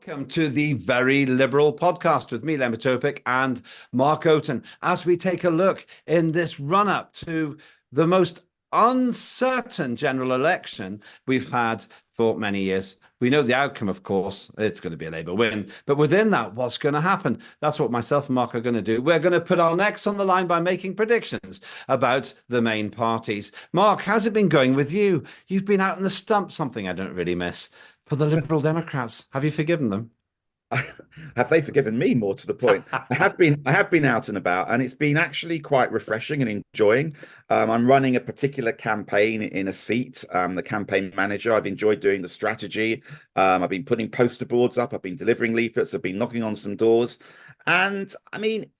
Welcome to the Very Liberal podcast with me, Lembit, and Mark Oaten, as we take a look in this run-up to the most uncertain general election we've had for many years. We know the outcome, of course. It's going to be a Labour win. But within that, what's going to happen? That's what myself and Mark are going to do. We're going to put our necks on the line by making predictions about the main parties. Mark, how's it been going with you? You've been out in the stump, something I don't really miss. For the Liberal Democrats, have you forgiven them? Have they forgiven me, more to the point? I have been out and about, and it's been actually quite refreshing and enjoying. I'm running a particular campaign in a seat, the campaign manager. I've enjoyed doing the strategy. I've been putting poster boards up, I've been delivering leaflets, I've been knocking on some doors. And I mean,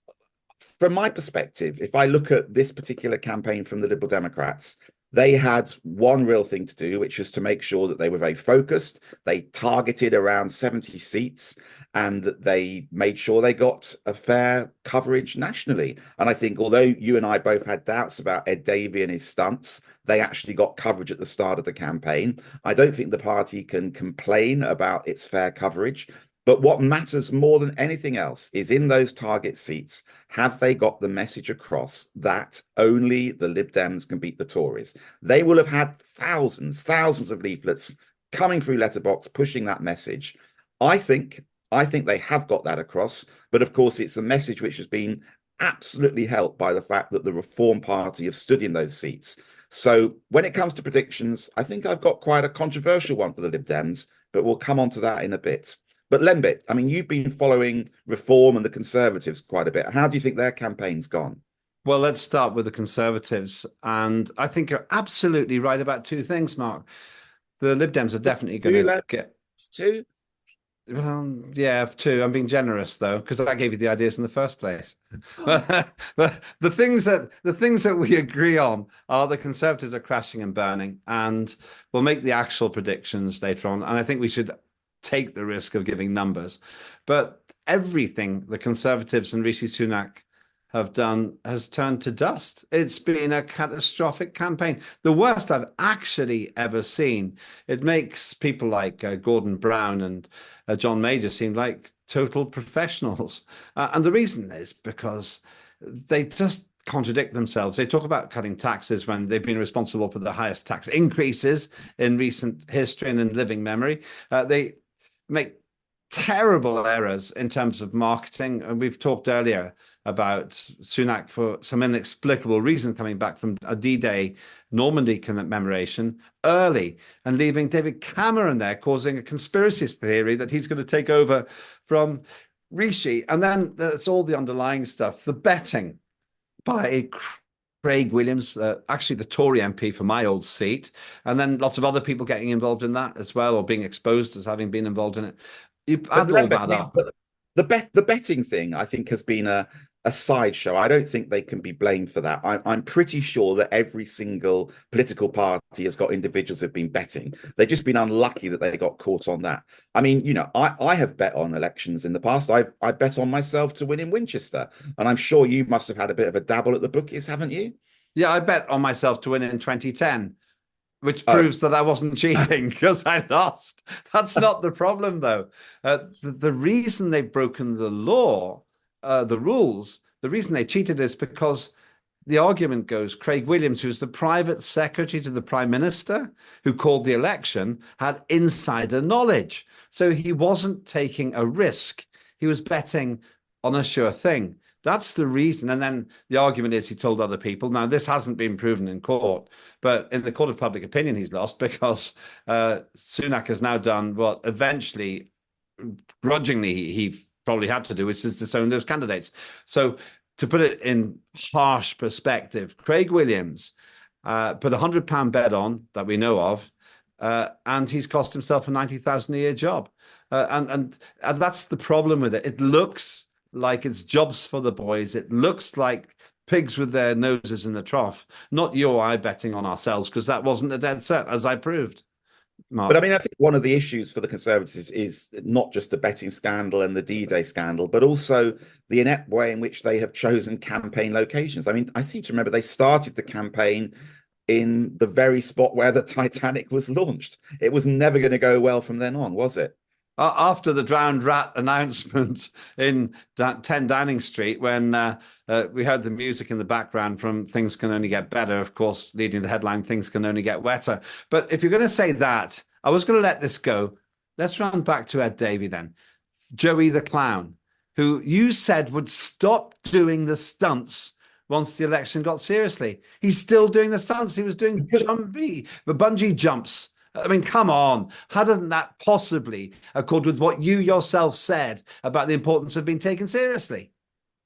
from my perspective, if I look at this particular campaign from the Liberal Democrats, they had one real thing to do, which was to make sure that they were very focused. They targeted around 70 seats, and that they made sure they got a fair coverage nationally. And I think, although you and I both had doubts about Ed Davey and his stunts, they actually got coverage at the start of the campaign. I don't think the party can complain about its fair coverage. But what matters more than anything else is, in those target seats, have they got the message across that only the Lib Dems can beat the Tories? They will have had thousands of leaflets coming through letterbox pushing that message. I think I think they have got that across, but of course it's a message which has been absolutely helped by the fact that the Reform Party have stood in those seats. So when it comes to predictions, I think I've got quite a controversial one for the Lib Dems, but we'll come on to that in a bit. But Lembit, I mean, you've been following Reform and the Conservatives quite a bit. How do you think their campaign's gone? Well, let's start with the Conservatives. And I think you're absolutely right about two things, Mark. The Lib Dems are definitely going Two to left, get. two. Well, yeah, two. I'm being generous though, because I gave you the ideas in the first place. But the things that we agree on are the Conservatives are crashing and burning, and we'll make the actual predictions later on. And I think we should take the risk of giving numbers. But everything the Conservatives and Rishi Sunak have done has turned to dust. It's been a catastrophic campaign, the worst I've actually ever seen. It makes people like Gordon Brown and John Major seem like total professionals. And the reason is because they just contradict themselves. They talk about cutting taxes when they've been responsible for the highest tax increases in recent history and in living memory. They make terrible errors in terms of marketing. And we've talked earlier about Sunak, for some inexplicable reason, coming back from a D-Day Normandy commemoration early and leaving David Cameron there, causing a conspiracy theory that he's going to take over from Rishi. And then that's all the underlying stuff, the betting by Craig Williams, actually the Tory MP for my old seat, and then lots of other people getting involved in that as well, or being exposed as having been involved in it. You But add all Lambert, I that mean, up. but the betting thing, I think, has been a sideshow. I don't think they can be blamed for that. I'm pretty sure that every single political party has got individuals who've been betting. They've just been unlucky that they got caught on that. I mean, I have bet on elections in the past. I bet on myself to win in Winchester, and I'm sure you must have had a bit of a dabble at the bookies, haven't you? Yeah, I bet on myself to win in 2010, which Oh, proves that I wasn't cheating because I lost. That's not the problem, though. The reason they've broken the law, the rules, the reason they cheated is because the argument goes Craig Williams, who's the private secretary to the prime minister who called the election, had insider knowledge. So he wasn't taking a risk. He was betting on a sure thing. That's the reason. And then the argument is he told other people. Now, this hasn't been proven in court, but in the court of public opinion, he's lost because Sunak has now done what eventually, grudgingly, he probably had to do, which is disown those candidates. So to put it in harsh perspective, Craig Williams put £100 bet on that we know of, and he's cost himself a 90,000 a year job. And that's the problem with it. It looks like it's jobs for the boys. It looks like pigs with their noses in the trough. Not you or I betting on ourselves, because that wasn't a dead set, as I proved, but I Mark. mean, I think one of the issues for the Conservatives is not just the betting scandal and the D-Day scandal, but also the inept way in which they have chosen campaign locations. I mean, I seem to remember they started the campaign in the very spot where the Titanic was launched. It was never going to go well from then on, was it? After the drowned rat announcement in 10 Downing Street, when we heard the music in the background from Things Can Only Get Better, of course, leading the headline, Things Can Only Get Wetter. But if you're going to say that, I was going to let this go. Let's run back to Ed Davey then. Joey the Clown, who you said would stop doing the stunts once the election got seriously. He's still doing the stunts. He was doing Because the bungee jumps. I mean, come on. How doesn't that possibly accord with what you yourself said about the importance of being taken seriously?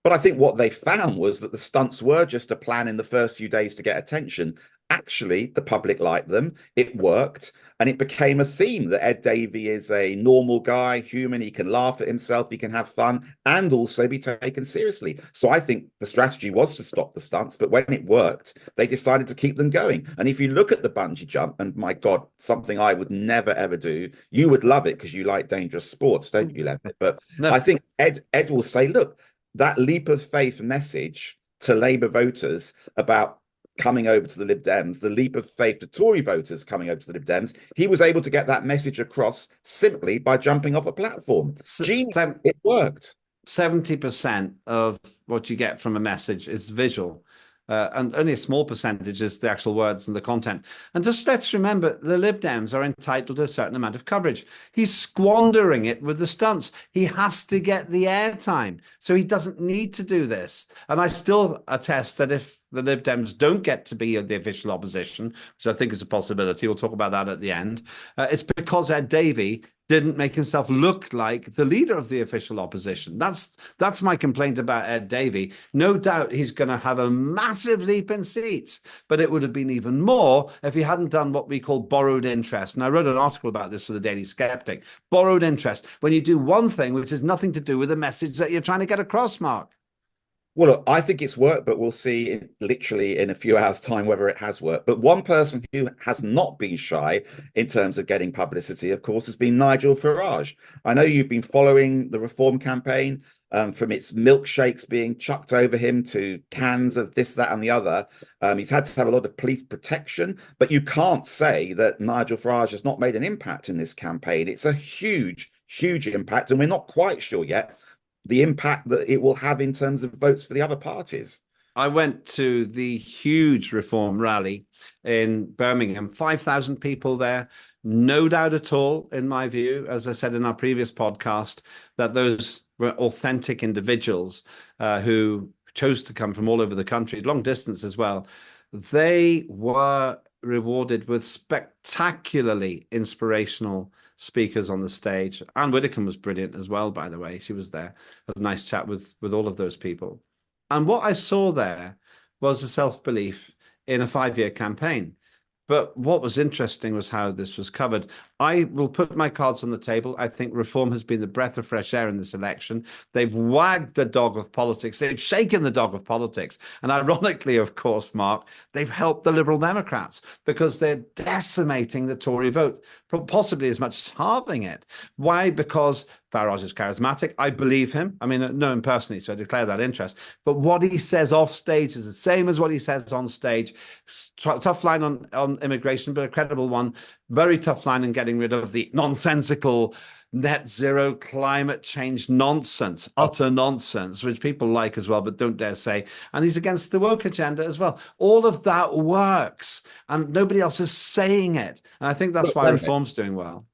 But I think what they found was that the stunts were just a plan in the first few days to get attention. Actually, the public liked them. It worked. And it became a theme that Ed Davey is a normal guy, human. He can laugh at himself. He can have fun and also be taken seriously. So I think the strategy was to stop the stunts. But when it worked, they decided to keep them going. And if you look at the bungee jump, and my God, something I would never, ever do, you would love it because you like dangerous sports, don't you, Lembit? But No, I think Ed will say, look, that leap of faith message to Labour voters about coming over to the Lib Dems, the leap of faith to Tory voters coming over to the Lib Dems, he was able to get that message across simply by jumping off a platform. Genius, it worked. 70% of what you get from a message is visual. And only a small percentage is the actual words and the content. And just let's remember, the Lib Dems are entitled to a certain amount of coverage. He's squandering it with the stunts. He has to get the airtime, so he doesn't need to do this. And I still attest that if the Lib Dems don't get to be the official opposition, which I think is a possibility, we'll talk about that at the end, it's because Ed Davey didn't make himself look like the leader of the official opposition. That's my complaint about Ed Davey. No doubt he's going to have a massive leap in seats, but it would have been even more if he hadn't done what we call borrowed interest. And I wrote an article about this for the Daily Skeptic. Borrowed interest, when you do one thing which has nothing to do with the message that you're trying to get across, Mark. Well, look, I think it's worked, but we'll see literally in a few hours' time whether it has worked. But one person who has not been shy in terms of getting publicity, of course, has been Nigel Farage. I know you've been following the reform campaign, from its milkshakes being chucked over him to cans of this, that, and the other. He's had to have a lot of police protection, but you can't say that Nigel Farage has not made an impact in this campaign. It's a huge, huge impact, and we're not quite sure yet the impact that it will have in terms of votes for the other parties. I went to the huge reform rally in Birmingham, 5,000 people there. No doubt at all, in my view, as I said in our previous podcast, that those were authentic individuals who chose to come from all over the country, long distance as well. They were rewarded with spectacularly inspirational speakers on the stage. Anne Widdecombe was brilliant as well, by the way. She was there. Had a nice chat with all of those people. And what I saw there was a self-belief in a 5-year campaign. But what was interesting was how this was covered. I will put my cards on the table. I think reform has been the breath of fresh air in this election. They've wagged the dog of politics. They've shaken the dog of politics. And ironically, of course, Mark, they've helped the Liberal Democrats because they're decimating the Tory vote, possibly as much as halving it. Why? Because Farage is charismatic. I believe him. I mean, I know him personally, so I declare that interest. But what he says off stage is the same as what he says on stage. Tough line on immigration, but a credible one. Very tough line in getting rid of the nonsensical net zero climate change nonsense, utter nonsense, which people like as well, but don't dare say. And he's against the woke agenda as well. All of that works, and nobody else is saying it. And I think that's why reform's doing well.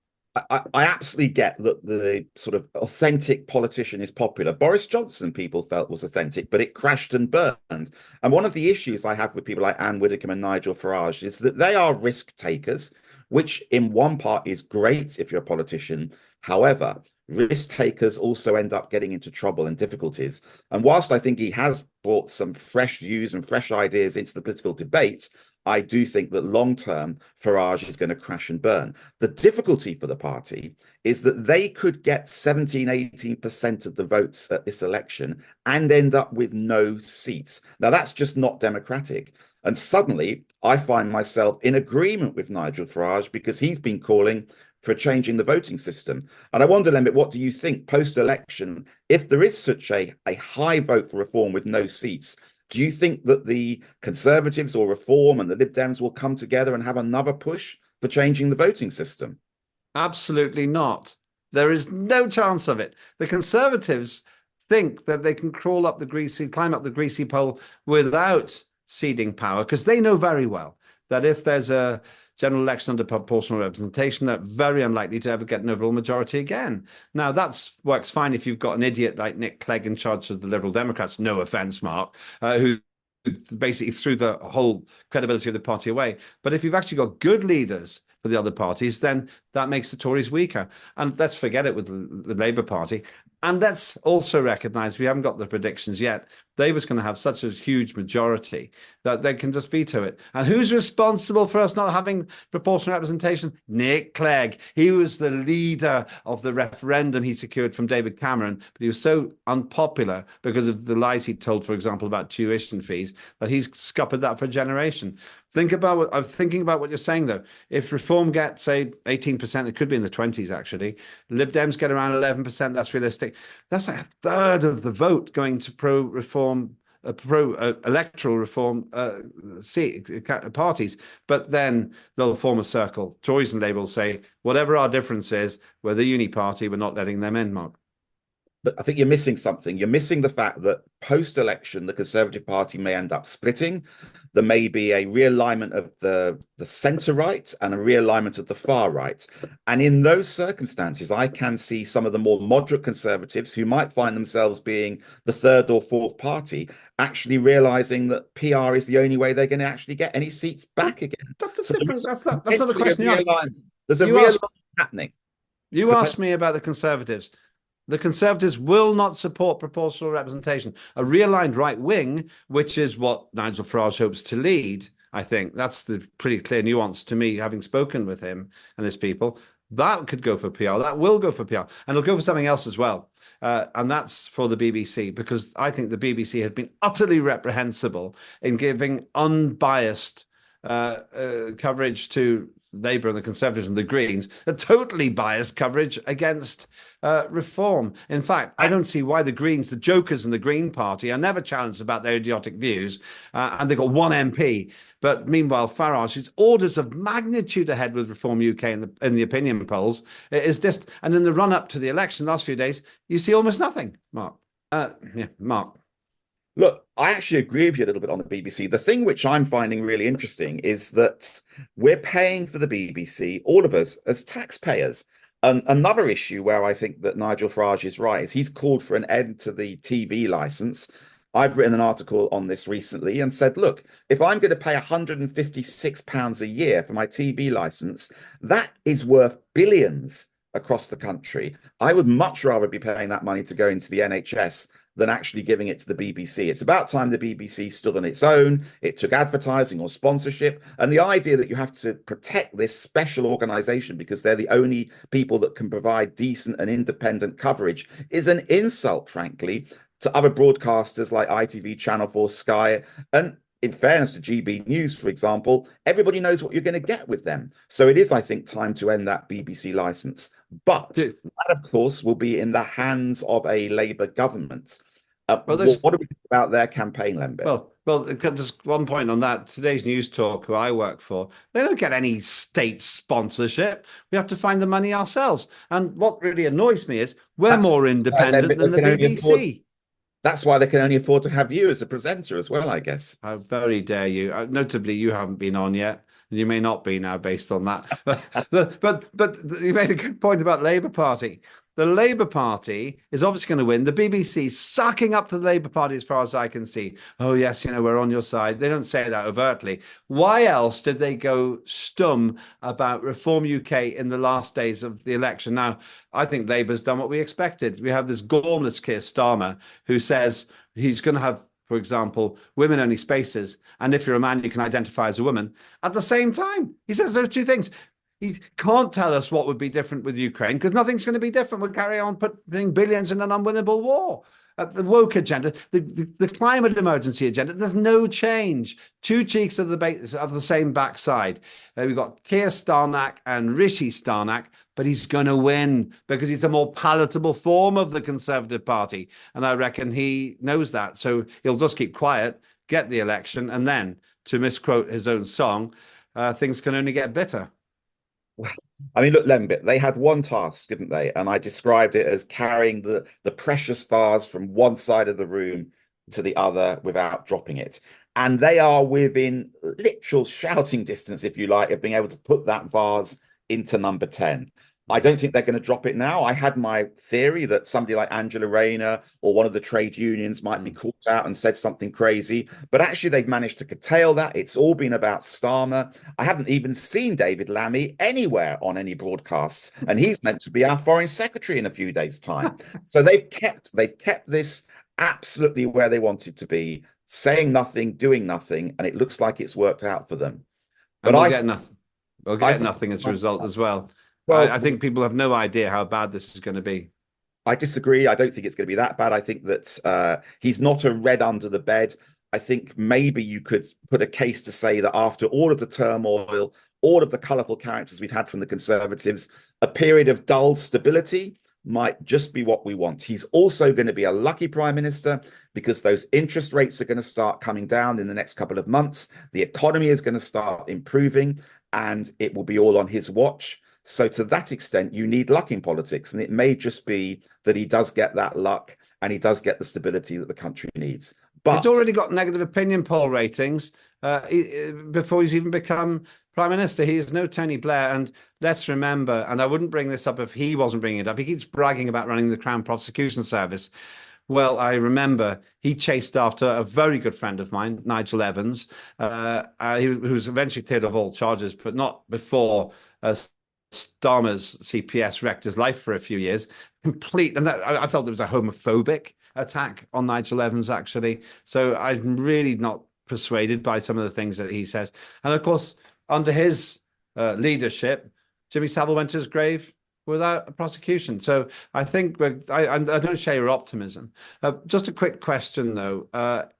I absolutely get that the sort of authentic politician is popular. Boris Johnson, people felt was authentic, but it crashed and burned. And one of the issues I have with people like Anne Widdecombe and Nigel Farage is that they are risk takers, which in one part is great if you're a politician. However, risk takers also end up getting into trouble and difficulties. And whilst I think he has brought some fresh views and fresh ideas into the political debate, I do think that long term, Farage is going to crash and burn. The difficulty for the party is that they could get 17, 18% of the votes at this election and end up with no seats. Now, that's just not democratic. And suddenly, I find myself in agreement with Nigel Farage because he's been calling for changing the voting system. And I wonder, Lembit, what do you think post-election, if there is such a high vote for reform with no seats, do you think that the Conservatives or Reform and the Lib Dems will come together and have another push for changing the voting system? Absolutely not. There is no chance of it. The Conservatives think that they can climb up the greasy pole without ceding power, because they know very well that if there's a general election under proportional representation, they're very unlikely to ever get an overall majority again. Now, that works fine if you've got an idiot like Nick Clegg in charge of the Liberal Democrats, no offence, Mark, who basically threw the whole credibility of the party away. But if you've actually got good leaders for the other parties, then that makes the Tories weaker. And let's forget it with the Labour Party. And let's also recognise, we haven't got the predictions yet, Labour's going to have such a huge majority that they can just veto it. And who's responsible for us not having proportional representation? Nick Clegg. He was the leader of the referendum he secured from David Cameron, but he was so unpopular because of the lies he told, for example, about tuition fees, that he's scuppered that for a generation. I'm thinking about what you're saying, though. If Reform gets, say, 18%, it could be in the 20s, actually. Lib Dems get around 11%, that's realistic. That's like a third of the vote going to pro-reform, pro-electoral reform parties. But then they'll form a circle. Tories and Labour will say, whatever our difference is, we're the uni party, we're not letting them in, Mark. But I think you're missing something. You're missing the fact that post-election, the Conservative Party may end up splitting. There may be a realignment of the centre right and a realignment of the far right. And in those circumstances, I can see some of the more moderate Conservatives who might find themselves being the third or fourth party actually realising that PR is the only way they're going to actually get any seats back again. That's a So different. That's not the question you asked. There's a You asked. realignment happening. You asked me about the Conservatives. The Conservatives will not support proportional representation. A realigned right wing, which is what Nigel Farage hopes to lead, I think that's the pretty clear nuance to me, having spoken with him and his people. That could go for PR. That will go for PR. And it'll go for something else as well. And that's for the BBC, because I think the BBC has been utterly reprehensible in giving unbiased coverage to Labour and the Conservatives and the Greens, a totally biased coverage against reform. In fact, I don't see why the Greens, the jokers in the Green Party, are never challenged about their idiotic views, and they've got one MP. But meanwhile, Farage is orders of magnitude ahead with Reform UK in the opinion polls. It is just, and in the run up to the election last few days, you see almost nothing. Mark, Mark. Look, I actually agree with you a little bit on the BBC. The thing which I'm finding really interesting is that we're paying for the BBC, all of us, as taxpayers. And another issue where I think that Nigel Farage is right is he's called for an end to the TV license. I've written an article on this recently and said, look, if I'm going to pay £156 a year for my TV license, that is worth billions across the country. I would much rather be paying that money to go into the NHS than actually giving it to the BBC. It's about time the BBC stood on its own. It took advertising or sponsorship. And the idea that you have to protect this special organization because they're the only people that can provide decent and independent coverage is an insult, frankly, to other broadcasters like ITV, Channel 4, Sky. And in fairness to GB News, for example, everybody knows what you're going to get with them. So it is, I think, time to end that BBC license. But that, of course, will be in the hands of a Labour government. What do we think about their campaign, Lembit? Well, just one point on that. Today's News Talk, who I work for, they don't get any state sponsorship. We have to find the money ourselves. And what really annoys me is we're more independent than the BBC. That's why they can only afford to have you as a presenter as well, I guess. How very dare you. Notably, you haven't been on yet. And you may not be now based on that. But you made a good point about Labour Party. The Labour Party is obviously going to win. The BBC sucking up to the Labour Party as far as I can see. Oh, yes, we're on your side. They don't say that overtly. Why else did they go stum about Reform UK in the last days of the election? Now, I think Labour's done what we expected. We have this gormless Keir Starmer who says he's going to have, for example, women-only spaces. And if you're a man, you can identify as a woman. At the same time, he says those two things. He can't tell us what would be different with Ukraine because nothing's going to be different. We'll carry on putting billions in an unwinnable war. The woke agenda, the climate emergency agenda, there's no change. Two cheeks of the same backside. We've got Keir Starnak and Rishi Starnak, but he's going to win because he's a more palatable form of the Conservative Party. And I reckon he knows that. So he'll just keep quiet, get the election, and then, to misquote his own song, things can only get better. I mean, look, Lembit, they had one task, didn't they? And I described it as carrying the precious vase from one side of the room to the other without dropping it. And they are within literal shouting distance, if you like, of being able to put that vase into number 10. I don't think they're going to drop it now. I had my theory that somebody like Angela Rayner or one of the trade unions might be Mm. caught out and said something crazy, but actually they've managed to curtail that. It's all been about Starmer. I haven't even seen David Lammy anywhere on any broadcasts, and he's meant to be our foreign secretary in a few days' time. So they've kept this absolutely where they want it to be, saying nothing, doing nothing, and it looks like it's worked out for them. And But we'll I get think nothing. We'll I get think nothing as a result as well. well, I think people have no idea how bad this is going to be. I disagree. I don't think it's going to be that bad. I think that he's not a red under the bed. I think maybe you could put a case to say that after all of the turmoil, all of the colourful characters we've had from the Conservatives, a period of dull stability might just be what we want. He's also going to be a lucky prime minister because those interest rates are going to start coming down in the next couple of months. The economy is going to start improving, and it will be all on his watch. So to that extent, you need luck in politics, and it may just be that he does get that luck and he does get the stability that the country needs. He's But already got negative opinion poll ratings before he's even become prime minister. He is no Tony Blair. And let's remember, and I wouldn't bring this up if he wasn't bringing it up. He keeps bragging about running the Crown Prosecution Service. Well, I remember he chased after a very good friend of mine, Nigel Evans, who was eventually cleared of all charges, but not before Starmer's CPS wrecked his life for a few years. Complete, and I felt it was a homophobic attack on Nigel Evans, actually. So I'm really not persuaded by some of the things that he says. And of course, under his leadership, Jimmy Savile went to his grave without a prosecution. So I think I don't share your optimism. Just a quick question, though.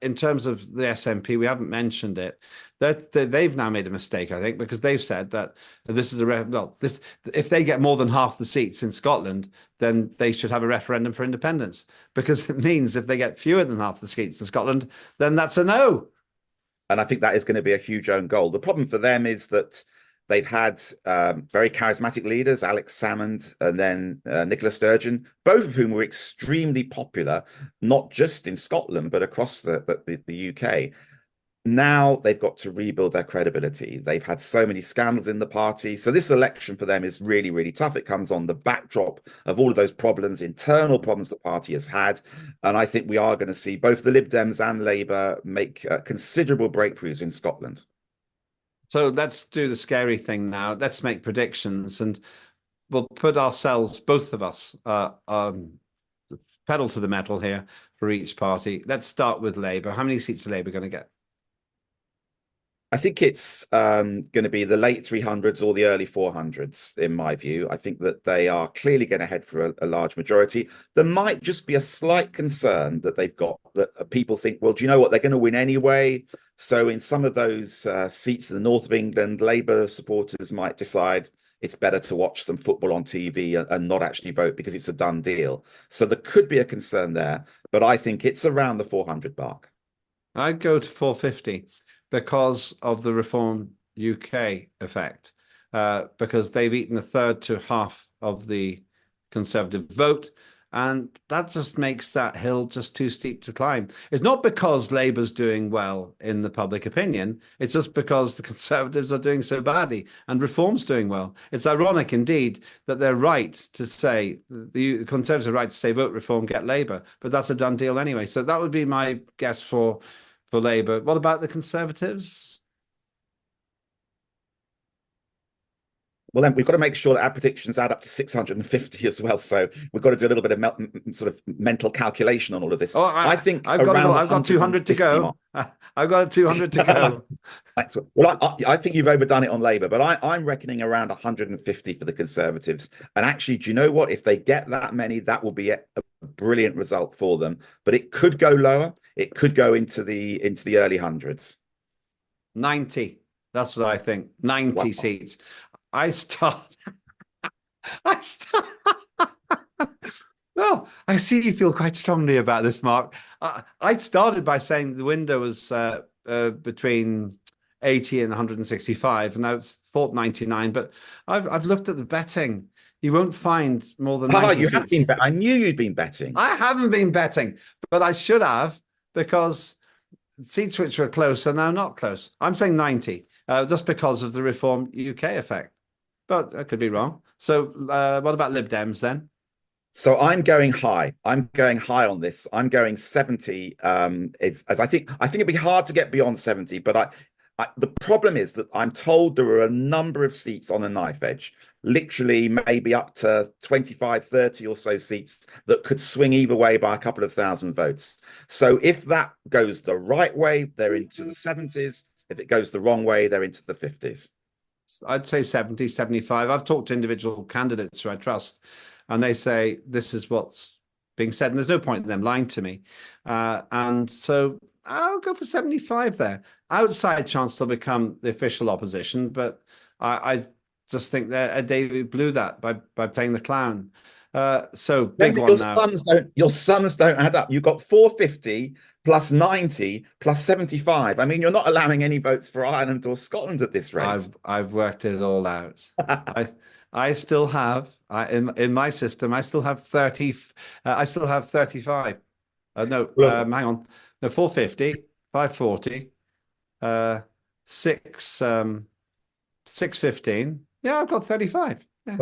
In terms of the SNP, we haven't mentioned it. That they've now made a mistake, I think, because they've said that this is this if they get more than half the seats in Scotland, then they should have a referendum for independence, because it means if they get fewer than half the seats in Scotland, then that's a no. and I think that is going to be a huge own goal. The problem for them is that they've had very charismatic leaders, Alex Salmond and then Nicola Sturgeon, both of whom were extremely popular, not just in Scotland but across the UK. Now they've got to rebuild their credibility. They've had so many scandals in the party. So this election for them is really, really tough. It comes on the backdrop of all of those problems, internal problems the party has had. And I think we are going to see both the Lib Dems and Labour make considerable breakthroughs in Scotland. So let's do the scary thing now. Let's make predictions, and we'll put ourselves, both of us, pedal to the metal here for each party. Let's start with Labour. How many seats are Labour going to get? I think it's going to be the late 300s or the early 400s, in my view. I think that they are clearly going to head for a large majority. There might just be a slight concern that they've got that people think, well, do you know what? They're going to win anyway. So in some of those seats in the north of England, Labour supporters might decide it's better to watch some football on TV and not actually vote because it's a done deal. So there could be a concern there, but I think it's around the 400 mark. I'd go to 450 because of the Reform UK effect, because they've eaten a third to half of the Conservative vote. And that just makes that hill just too steep to climb. It's not because Labour's doing well in the public opinion. It's just because the Conservatives are doing so badly and Reform's doing well. It's ironic indeed that they're right to say, the Conservatives are right to say vote Reform, get Labour, but that's a done deal anyway. So that would be my guess for Labour. What about the Conservatives? Well, then we've got to make sure that our predictions add up to 650 as well. So we've got to do a little bit of sort of mental calculation on all of this. Oh, I think I've got around the I've got 200 to 150 go. mark. I've got 200 to go. Well, I think you've overdone it on Labour, but I'm reckoning around 150 for the Conservatives. And actually, do you know what? If they get that many, that will be a brilliant result for them. But it could go lower. It could go into the early hundreds. 90. That's what I think. 90 Wow. seats. I start. I start. Well, I see you feel quite strongly about this, Mark. I started by saying the window was between 80 and 165, and now it's thought 99. But I've looked at the betting. You won't find more than Ah, 90 you have seats. I knew you'd been betting. I haven't been betting, but I should have because seats which were close are now not close. I'm saying 90, just because of the Reform UK effect. But I could be wrong. So, what about Lib Dems then? So I'm going high. I'm going high on this. I'm going 70. Is as I think it'd be hard to get beyond 70, but the problem is that I'm told there are a number of seats on a knife edge, literally maybe up to 25, 30 or so seats that could swing either way by a couple of thousand votes. So if that goes the right way, they're into the 70s. If it goes the wrong way, they're into the 50s. I'd say 70, 75. I've talked to individual candidates who I trust, and they say this is what's being said, and there's no point in them lying to me. And so I'll go for 75 there. Outside chance they'll become the official opposition, but I just think that David blew that by playing the clown. So big Remember, one now. your sums don't add up. You've got 450 plus 90 plus 75. I mean, you're not allowing any votes for Ireland or Scotland at this rate. I've worked it all out. I I still have in my system. I still have 30. I still have 35. No, Look, hang on. No, 450, 540, 6 615. Yeah, I've got 35. Yeah.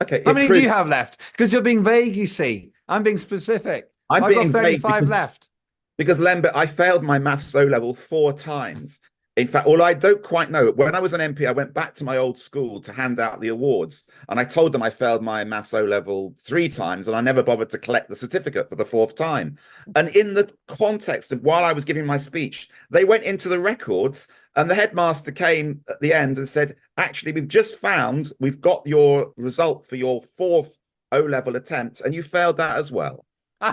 okay, How it many do proves you have left? Because you're being vague, you see. I'm being specific. I'm I've got being vague 35 left. because Lembit, I failed my maths O level 4 times. In fact, all I don't quite know, when I was an MP, I went back to my old school to hand out the awards, and I told them I failed my maths O level 3 times, and I never bothered to collect the certificate for the fourth time. And in the context of while I was giving my speech, they went into the records, and the headmaster came at the end and said, "Actually, we've just found we've got your result for your fourth O level attempt, and you failed that as well."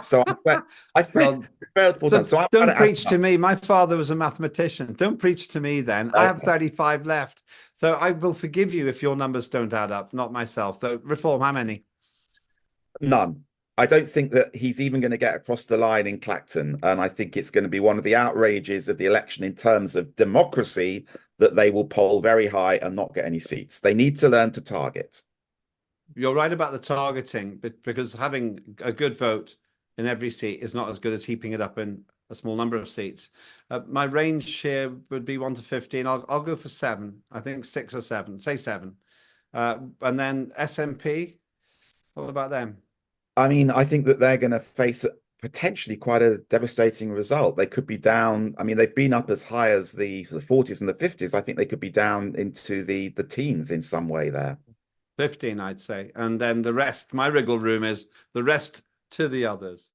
So I Well, failed 4 times. so So I've got don't to add preach to up. me. My father was a mathematician. Don't preach to me then. I have 35 left. So I will forgive you if your numbers don't add up, not myself. Though reform, how many? None. I don't think that he's even going to get across the line in Clacton. And I think it's going to be one of the outrages of the election in terms of democracy that they will poll very high and not get any seats. They need to learn to target. You're right about the targeting, but because having a good vote in every seat is not as good as heaping it up in a small number of seats. My range here would be 1 to 15. I'll go for 7. I think 6 or 7. Say 7. And then SNP. What about them? I mean, I think that they're going to face potentially quite a devastating result. They could be down. I mean, they've been up as high as the 40s and the 50s. I think they could be down into the teens in some way there. 15, I'd say. And then the rest, my wriggle room is the rest to the others.